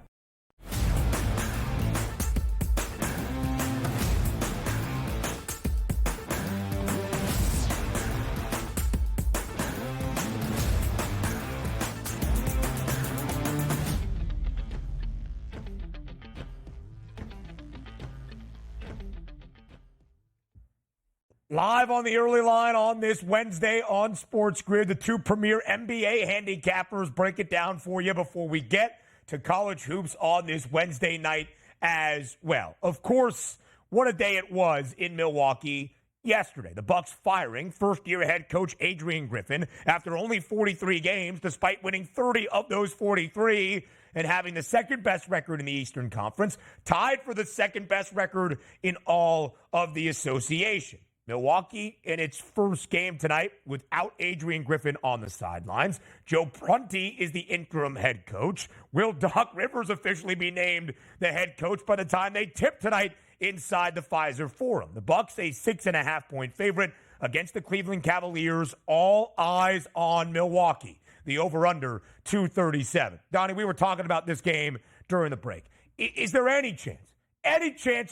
Live on the early line on this Wednesday on SportsGrid, the two premier NBA handicappers break it down for you before we get to college hoops on this Wednesday night as well. Of course, what a day it was in Milwaukee yesterday. The Bucks firing first-year head coach Adrian Griffin after only 43 games, despite winning 30 of those 43 and having the second-best record in the Eastern Conference, tied for the second-best record in all of the association. Milwaukee in its first game tonight without Adrian Griffin on the sidelines. Joe Prunty is the interim head coach. Will Doc Rivers officially be named the head coach by the time they tip tonight inside the Pfizer Forum? The Bucks a 6.5-point favorite against the Cleveland Cavaliers. All eyes on Milwaukee. The over-under 237. Donnie, we were talking about this game during the break. Is there any chance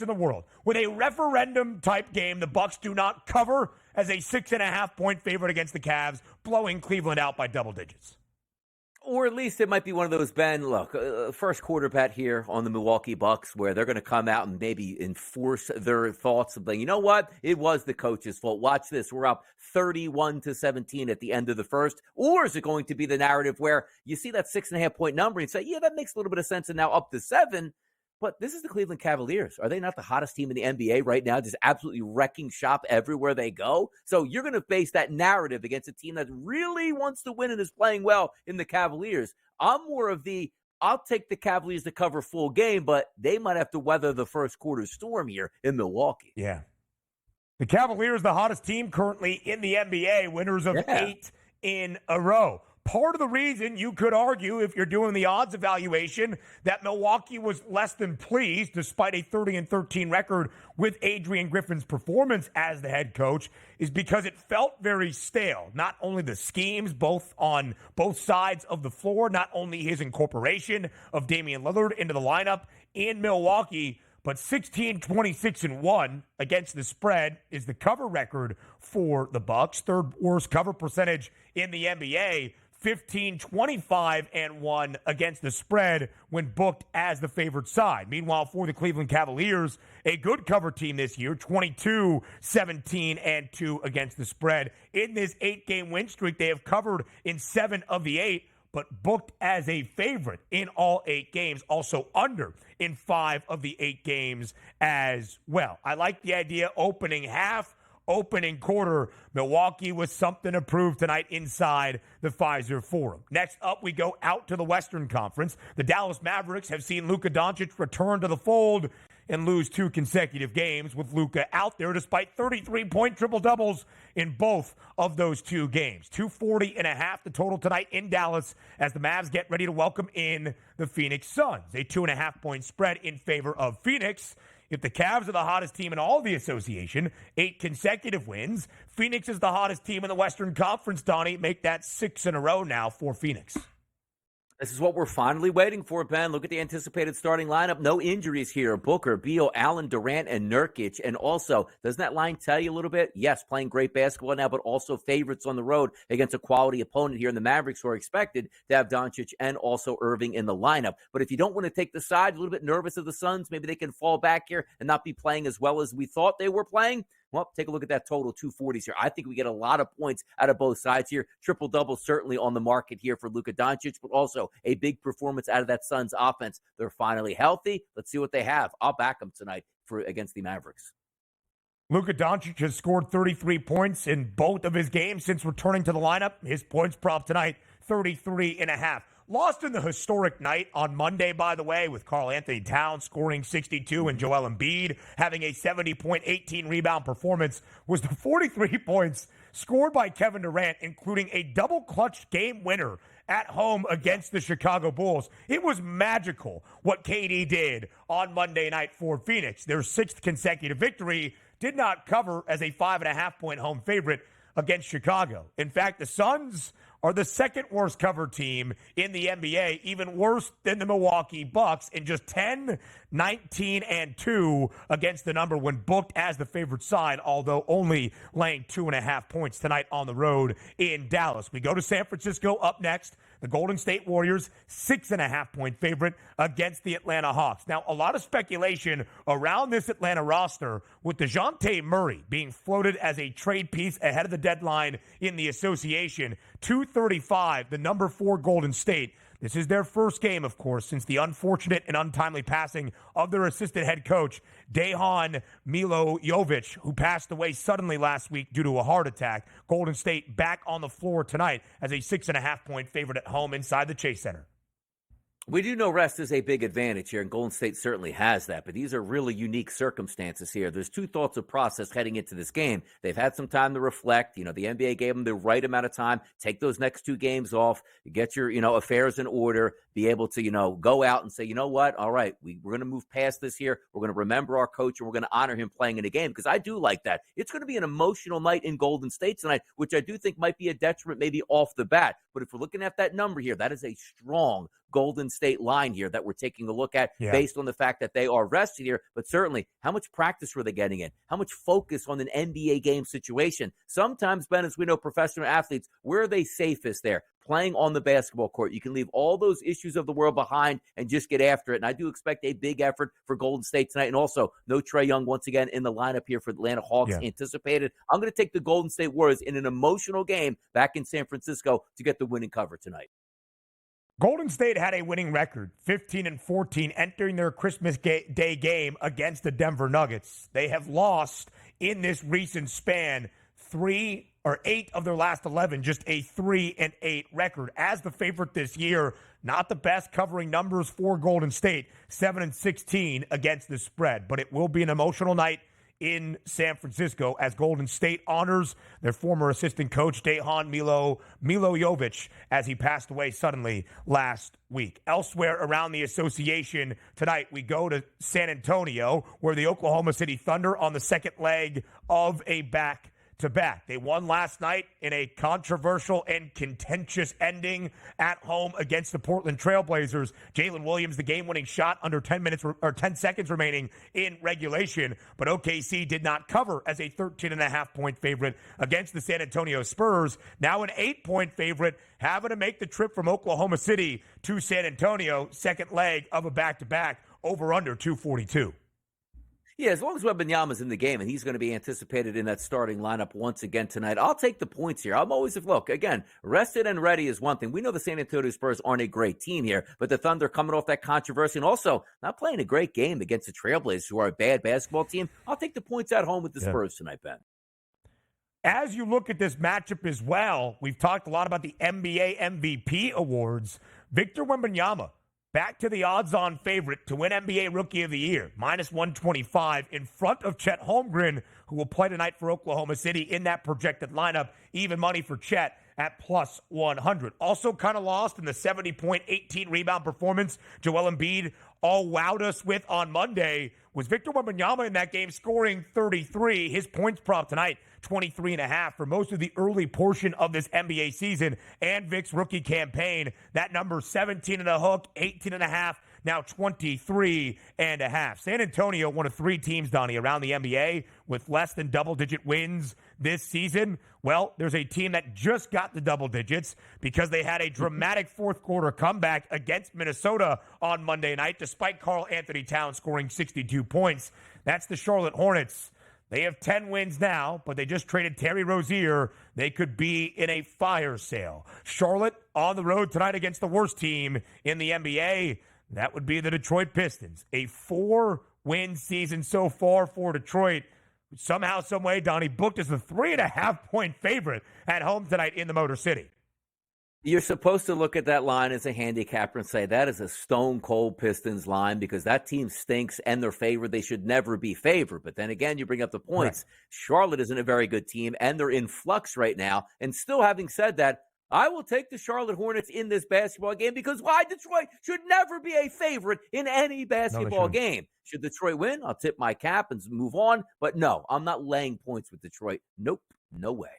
in the world with a referendum-type game the Bucks do not cover as a 6.5-point favorite against the Cavs, blowing Cleveland out by double digits? Or at least it might be one of those, Ben, look, first quarter bet here on the Milwaukee Bucks where they're going to come out and maybe enforce their thoughts of saying, you know what? It was the coach's fault. Watch this. We're up 31-17 at the end of the first. Or is it going to be the narrative where you see that 6.5-point number and say, yeah, that makes a little bit of sense, and now up to 7. But this is the Cleveland Cavaliers. Are they not the hottest team in the NBA right now, just absolutely wrecking shop everywhere they go? So you're going to face that narrative against a team that really wants to win and is playing well in the Cavaliers. I'm more of I'll take the Cavaliers to cover full game, but they might have to weather the first quarter storm here in Milwaukee. Yeah. The Cavaliers, the hottest team currently in the NBA, winners of 8 in a row. Part of the reason you could argue, if you're doing the odds evaluation, that Milwaukee was less than pleased despite a 30-13 record with Adrian Griffin's performance as the head coach is because it felt very stale. Not only the schemes, both on both sides of the floor, not only his incorporation of Damian Lillard into the lineup in Milwaukee, but 16-26-1 against the spread is the cover record for the Bucks. Third worst cover percentage in the NBA. 15-25-1 against the spread when booked as the favored side. Meanwhile, for the Cleveland Cavaliers, a good cover team this year, 22-17-2 against the spread. In this 8-game win streak, they have covered in 7 of the 8, but booked as a favorite in all 8 games, also under in 5 of the 8 games as well. I like the idea opening half, opening quarter, Milwaukee with something to prove tonight inside the Pfizer Forum. Next up, we go out to the Western Conference. The Dallas Mavericks have seen Luka Doncic return to the fold and lose 2 consecutive games with Luka out there despite 33-point triple-doubles in both of those 2 games. 240.5 the total tonight in Dallas as the Mavs get ready to welcome in the Phoenix Suns. A 2.5-point spread in favor of Phoenix. If the Cavs are the hottest team in all the association, 8 consecutive wins, Phoenix is the hottest team in the Western Conference, Donnie. Make that 6 in a row now for Phoenix. This is what we're finally waiting for, Ben. Look at the anticipated starting lineup. No injuries here. Booker, Beal, Allen, Durant, and Nurkic. And also, doesn't that line tell you a little bit? Yes, playing great basketball now, but also favorites on the road against a quality opponent here in the Mavericks who are expected to have Doncic and also Irving in the lineup. But if you don't want to take the side, a little bit nervous of the Suns, maybe they can fall back here and not be playing as well as we thought they were playing. Well, take a look at that total, 240s here. I think we get a lot of points out of both sides here. Triple-double certainly on the market here for Luka Doncic, but also a big performance out of that Suns offense. They're finally healthy. Let's see what they have. I'll back them tonight against the Mavericks. Luka Doncic has scored 33 points in both of his games since returning to the lineup. His points prop tonight, 33.5. Lost in the historic night on Monday, by the way, with Karl Anthony Towns scoring 62 and Joel Embiid having a 70-point, 18-rebound performance, was the 43 points scored by Kevin Durant, including a double-clutch game winner at home against the Chicago Bulls. It was magical what KD did on Monday night for Phoenix. Their 6th consecutive victory did not cover as a 5.5-point home favorite against Chicago. In fact, the Suns are the second worst cover team in the NBA, even worse than the Milwaukee Bucks, in just 10, 19, and 2 against the number when booked as the favorite side, although only laying 2.5 points tonight on the road in Dallas. We go to San Francisco up next. The Golden State Warriors, 6.5-point favorite against the Atlanta Hawks. Now, a lot of speculation around this Atlanta roster with DeJounte Murray being floated as a trade piece ahead of the deadline in the association. 235, the number 4 Golden State. This is their first game, of course, since the unfortunate and untimely passing of their assistant head coach, Dejan Milojevic, who passed away suddenly last week due to a heart attack. Golden State back on the floor tonight as a 6.5-point favorite at home inside the Chase Center. We do know rest is a big advantage here, and Golden State certainly has that, but these are really unique circumstances here. There's two thoughts of process heading into this game. They've had some time to reflect. The NBA gave them the right amount of time. Take those next 2 games off, get your, affairs in order, be able to, go out and say, you know what, all right, we're going to move past this here. We're going to remember our coach, and we're going to honor him playing in a game, because I do like that. It's going to be an emotional night in Golden State tonight, which I do think might be a detriment maybe off the bat. But if we're looking at that number here, that is a strong Golden State line here that we're taking a look at based on the fact that they are rested here. But certainly, how much practice were they getting in? How much focus on an NBA game situation? Sometimes, Ben, as we know, professional athletes, where are they safest there? Playing on the basketball court. You can leave all those issues of the world behind and just get after it. And I do expect a big effort for Golden State tonight. And also, no Trae Young once again in the lineup here for the Atlanta Hawks anticipated. I'm going to take the Golden State Warriors in an emotional game back in San Francisco to get the winning cover tonight. Golden State had a winning record, 15-14, entering their Christmas Day game against the Denver Nuggets. They have lost in this recent span 8 of their last 11, just a 3-8 record. As the favorite this year, not the best covering numbers for Golden State, 7-16 against the spread. But it will be an emotional night in San Francisco as Golden State honors their former assistant coach, Dejan Milojevic, as he passed away suddenly last week. Elsewhere around the association tonight, we go to San Antonio, where the Oklahoma City Thunder on the second leg of a back-to-back. They won last night in a controversial and contentious ending at home against the Portland Trailblazers. Jalen Williams, the game-winning shot under 10 seconds remaining in regulation, but OKC did not cover as a 13.5-point favorite against the San Antonio Spurs. Now an 8-point favorite, having to make the trip from Oklahoma City to San Antonio, second leg of a back-to-back, over under 242. Yeah, as long as Wembanyama's in the game and he's going to be anticipated in that starting lineup once again tonight, I'll take the points here. I'm always, look, again, rested and ready is one thing. We know the San Antonio Spurs aren't a great team here, but the Thunder coming off that controversy and also not playing a great game against the Trailblazers, who are a bad basketball team. I'll take the points at home with the Spurs tonight, Ben. As you look at this matchup as well, we've talked a lot about the NBA MVP awards. Victor Wembanyama, back to the odds-on favorite to win NBA Rookie of the Year, -125 in front of Chet Holmgren, who will play tonight for Oklahoma City in that projected lineup. Even money for Chet at +100. Also kind of lost in the 70-point, 18-rebound performance Joel Embiid all wowed us with on Monday was Victor Wembanyama in that game, scoring 33. His points prop tonight, 23.5 for most of the early portion of this NBA season and Vic's rookie campaign. That number, 17 and a hook, 18.5, now 23.5. San Antonio, one of 3 teams, Donnie, around the NBA with less than double-digit wins this season. Well, there's a team that just got the double digits because they had a dramatic fourth-quarter comeback against Minnesota on Monday night, despite Karl Anthony Towns scoring 62 points. That's the Charlotte Hornets. They have 10 wins now, but they just traded Terry Rozier. They could be in a fire sale. Charlotte on the road tonight against the worst team in the NBA. That would be the Detroit Pistons. A 4-win season so far for Detroit. Somehow, some way, Donnie, booked as a 3.5-point favorite at home tonight in the Motor City. You're supposed to look at that line as a handicapper and say that is a stone-cold Pistons line because that team stinks and they're favored. They should never be favored. But then again, you bring up the points. Right. Charlotte isn't a very good team, and they're in flux right now. And still having said that, I will take the Charlotte Hornets in this basketball game because why? Detroit should never be a favorite in any basketball game. Should Detroit win, I'll tip my cap and move on. But no, I'm not laying points with Detroit. Nope, no way.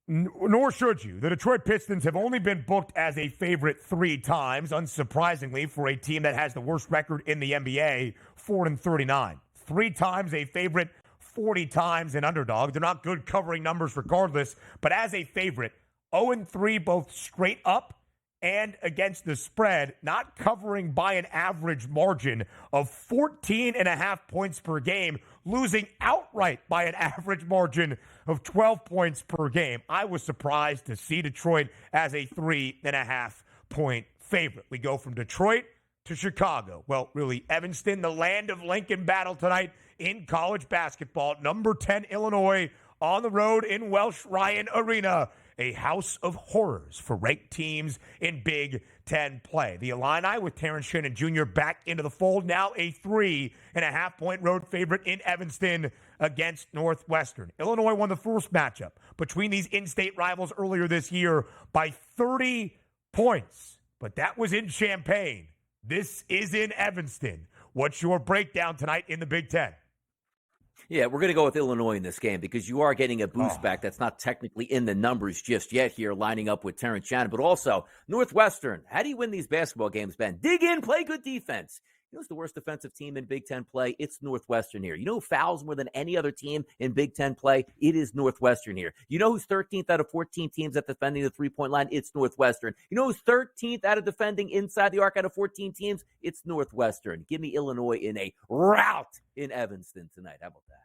Nor should you. The Detroit Pistons have only been booked as a favorite 3 times, unsurprisingly, for a team that has the worst record in the NBA, 4-39. 3 times a favorite, 40 times an underdog. They're not good covering numbers regardless, but as a favorite, 0-3 both straight up and against the spread, not covering by an average margin of 14.5 points per game, losing outright by an average margin of 12 points per game. I was surprised to see Detroit as a 3.5 point favorite. We go from Detroit to Chicago. Well, really, Evanston, the land of Lincoln battle tonight in college basketball. Number 10, Illinois, on the road in Welsh Ryan Arena. A house of horrors for ranked teams in Big Ten play. The Illini with Terrence Shannon Jr. back into the fold, now a 3.5 point road favorite in Evanston against Northwestern. Illinois won the first matchup between these in-state rivals earlier this year by 30 points, but that was in Champaign. This is in Evanston. What's your breakdown tonight in the Big Ten? Yeah, we're going to go with Illinois in this game because you are getting a boost back that's not technically in the numbers just yet here, lining up with Terrence Shannon. But also, Northwestern, how do you win these basketball games, Ben? Dig in, play good defense. You know who's the worst defensive team in Big Ten play? It's Northwestern here. You know who fouls more than any other team in Big Ten play? It is Northwestern here. You know who's 13th out of 14 teams at defending the three-point line? It's Northwestern. You know who's 13th out of defending inside the arc out of 14 teams? It's Northwestern. Give me Illinois in a rout in Evanston tonight. How about that?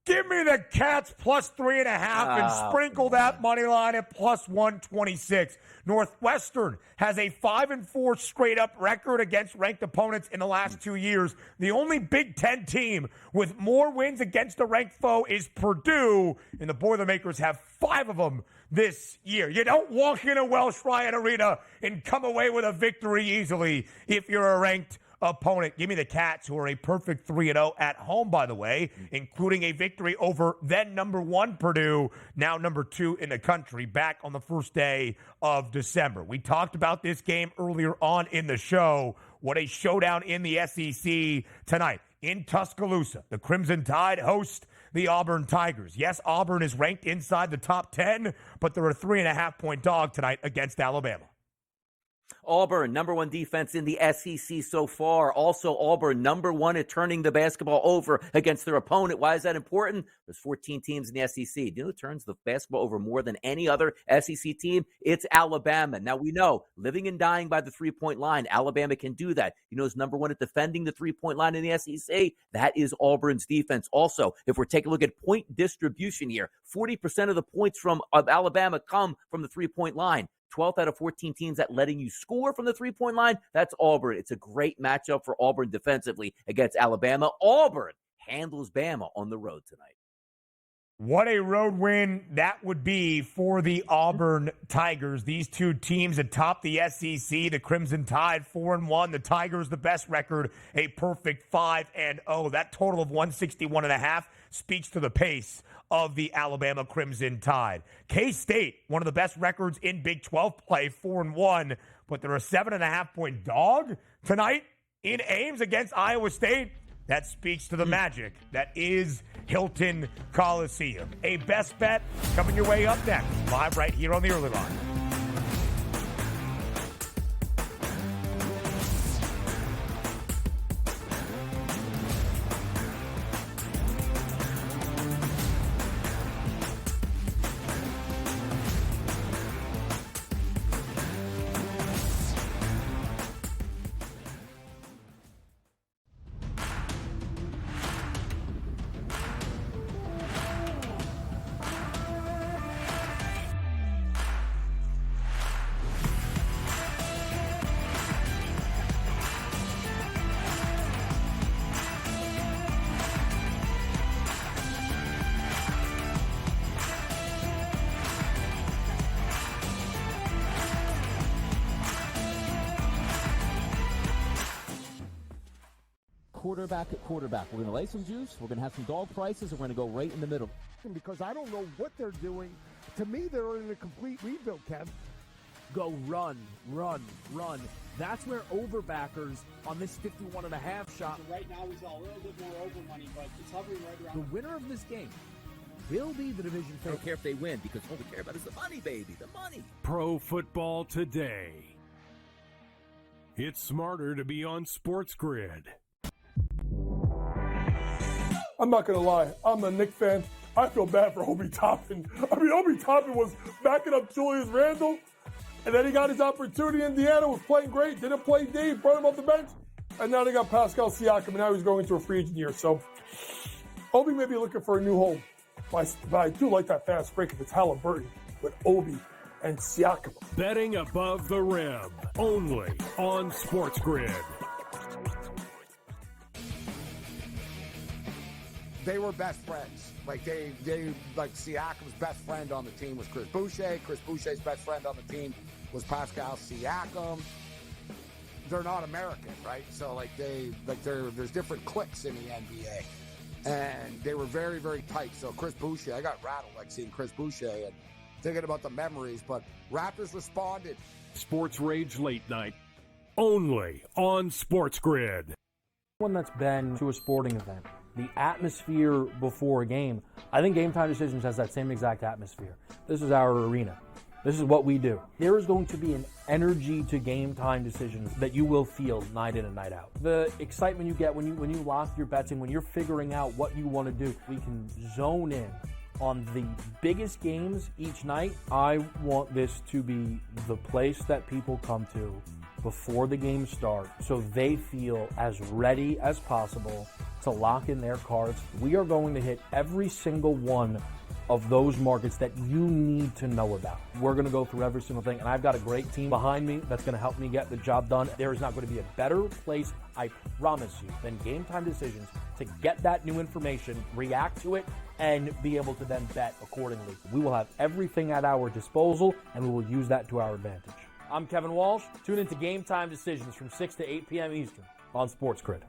Give me the Cats plus 3.5 and sprinkle that money line at plus 126. Northwestern has a 5-4 straight up record against ranked opponents in the last 2 years. The only Big Ten team with more wins against a ranked foe is Purdue, and the Boilermakers have 5 of them this year. You don't walk into Welsh Ryan Arena and come away with a victory easily if you're a ranked opponent. Give me the Cats, who are a perfect 3-0 at home, by the way, including a victory over then number 1 Purdue, now number 2 in the country, back on the first day of December. We talked about this game earlier on in the show. What a showdown in the SEC tonight. In Tuscaloosa, the Crimson Tide host the Auburn Tigers. Yes, Auburn is ranked inside the top 10, but they're a 3.5 point dog tonight against Alabama. Auburn, number 1 defense in the SEC so far. Also, Auburn, number 1 at turning the basketball over against their opponent. Why is that important? There's 14 teams in the SEC. Do you know who turns the basketball over more than any other SEC team? It's Alabama. Now, we know, living and dying by the three-point line, Alabama can do that. You know who's number 1 at defending the three-point line in the SEC? That is Auburn's defense. Also, if we're taking a look at point distribution here, 40% of the points of Alabama come from the three-point line. 12th out of 14 teams at letting you score from the three-point line, that's Auburn. It's a great matchup for Auburn defensively against Alabama. Auburn handles Bama on the road tonight. What a road win that would be for the Auburn Tigers. These two teams atop the SEC, the Crimson Tide 4-1, the Tigers the best record, a perfect 5-0. That total of 161.5 speaks to the pace of the Alabama Crimson Tide. K-State, one of the best records in Big 12 play, 4-1, but they're a 7.5 point dog tonight in Ames against Iowa State. That speaks to the magic that is Hilton Coliseum. A best bet coming your way up next, live right here on the Early Line. Quarterback at quarterback. We're going to lay some juice. We're going to have some dog prices, and we're going to go right in the middle. Because I don't know what they're doing. To me, they're in a complete rebuild, Kev. Go run, run, run. That's where overbackers on this 51.5 shot. So right now we saw a little bit more over money, but it's hovering right around. The winner of this game will be the division I don't favorite. care if they win because all we care about is the money, baby, the money. Pro Football Today. It's smarter to be on SportsGrid. I'm not going to lie. I'm a Knicks fan. I feel bad for Obi Toppin. I mean, Obi Toppin was backing up Julius Randle, and then he got his opportunity. Indiana was playing great, didn't play D, brought him off the bench, and now they got Pascal Siakam, and now he's going into a free agent year. So Obi may be looking for a new home, but I do like that fast break if it's Halliburton with Obi and Siakam. Betting above the rim, only on SportsGrid. They were best friends. Like Siakam's best friend on the team was Chris Boucher. Chris Boucher's best friend on the team was Pascal Siakam. They're not American, right? So there's different cliques in the NBA, and they were very, very tight. So Chris Boucher, I got rattled seeing Chris Boucher and thinking about the memories. But Raptors responded. Sports Rage Late Night, only on SportsGrid. One that's been to a sporting event, the atmosphere before a game, I think Game Time Decisions has that same exact atmosphere. This is our arena. This is what we do. There is going to be an energy to Game Time Decisions that you will feel night in and night out. The excitement you get when you lock your bets in, when you're figuring out what you want to do, we can zone in on the biggest games each night. I want this to be the place that people come to before the games start so they feel as ready as possible to lock in their cards. We are going to hit every single one of those markets that you need to know about. We're going to go through every single thing, and I've got a great team behind me that's going to help me get the job done. There is not going to be a better place, I promise you, than Game Time Decisions to get that new information, react to it, and be able to then bet accordingly. We will have everything at our disposal, and we will use that to our advantage. I'm Kevin Walsh. Tune into Game Time Decisions from 6 to 8 p.m. Eastern on SportsGrid.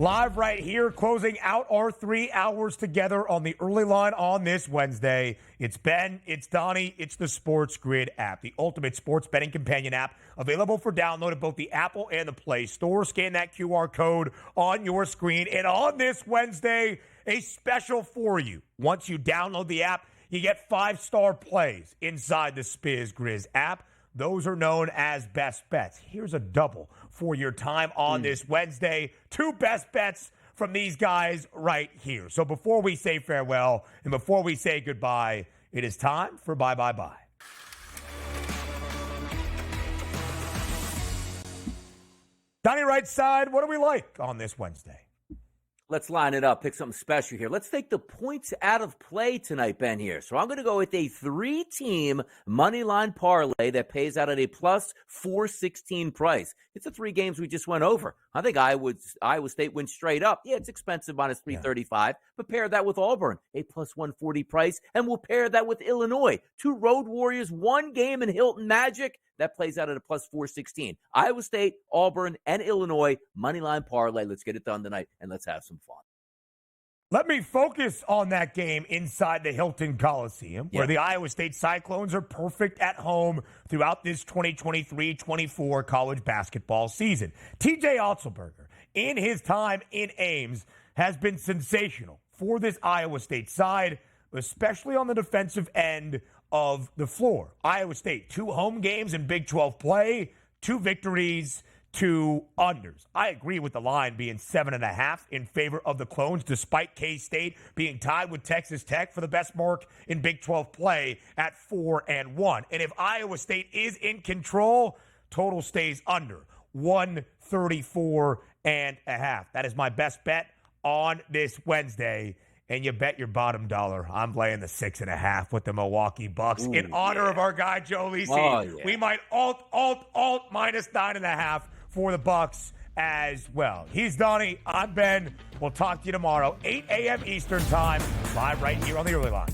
Live right here, closing out our 3 hours together on the early line on this Wednesday. It's Ben, it's Donnie, it's the SportsGrid app, the ultimate sports betting companion app, available for download at both the Apple and the Play Store. Scan that QR code on your screen. And on this Wednesday, a special for you. Once you download the app, you get 5-star plays inside the SportsGrid app. Those are known as best bets. Here's a double for your time on this Wednesday. 2 best bets from these guys right here. So before we say farewell and before we say goodbye, it is time for bye, bye, bye. Donnie right side, what do we like on this Wednesday? Let's line it up, pick something special here. Let's take the points out of play tonight, Ben, here. So I'm going to go with a 3-team money line parlay that pays out at a plus 416 price. It's the 3 games we just went over. I think Iowa State wins straight up. Yeah, it's expensive, minus 335, but pair that with Auburn, a plus 140 price, and we'll pair that with Illinois. 2 Road Warriors, 1 game in Hilton Magic. That plays out at a plus 416. Iowa State, Auburn, and Illinois, moneyline parlay. Let's get it done tonight, and let's have some fun. Let me focus on that game inside the Hilton Coliseum, where the Iowa State Cyclones are perfect at home throughout this 2023-24 college basketball season. TJ Otzelberger, in his time in Ames, has been sensational for this Iowa State side, especially on the defensive end of the floor. Iowa State, 2 home games in Big 12 play, 2 victories, 2 unders. I agree with the line being 7.5 in favor of the Clones, despite K-State being tied with Texas Tech for the best mark in Big 12 play at 4-1. And if Iowa State is in control, total stays under 134.5. That is my best bet on this Wednesday. And you bet your bottom dollar, I'm laying the 6.5 with the Milwaukee Bucks in honor of our guy Joe Lisi. Oh, yeah. We might alt minus 9.5 for the Bucks as well. He's Donnie. I'm Ben. We'll talk to you tomorrow, 8 a.m. Eastern time, live right here on the early line.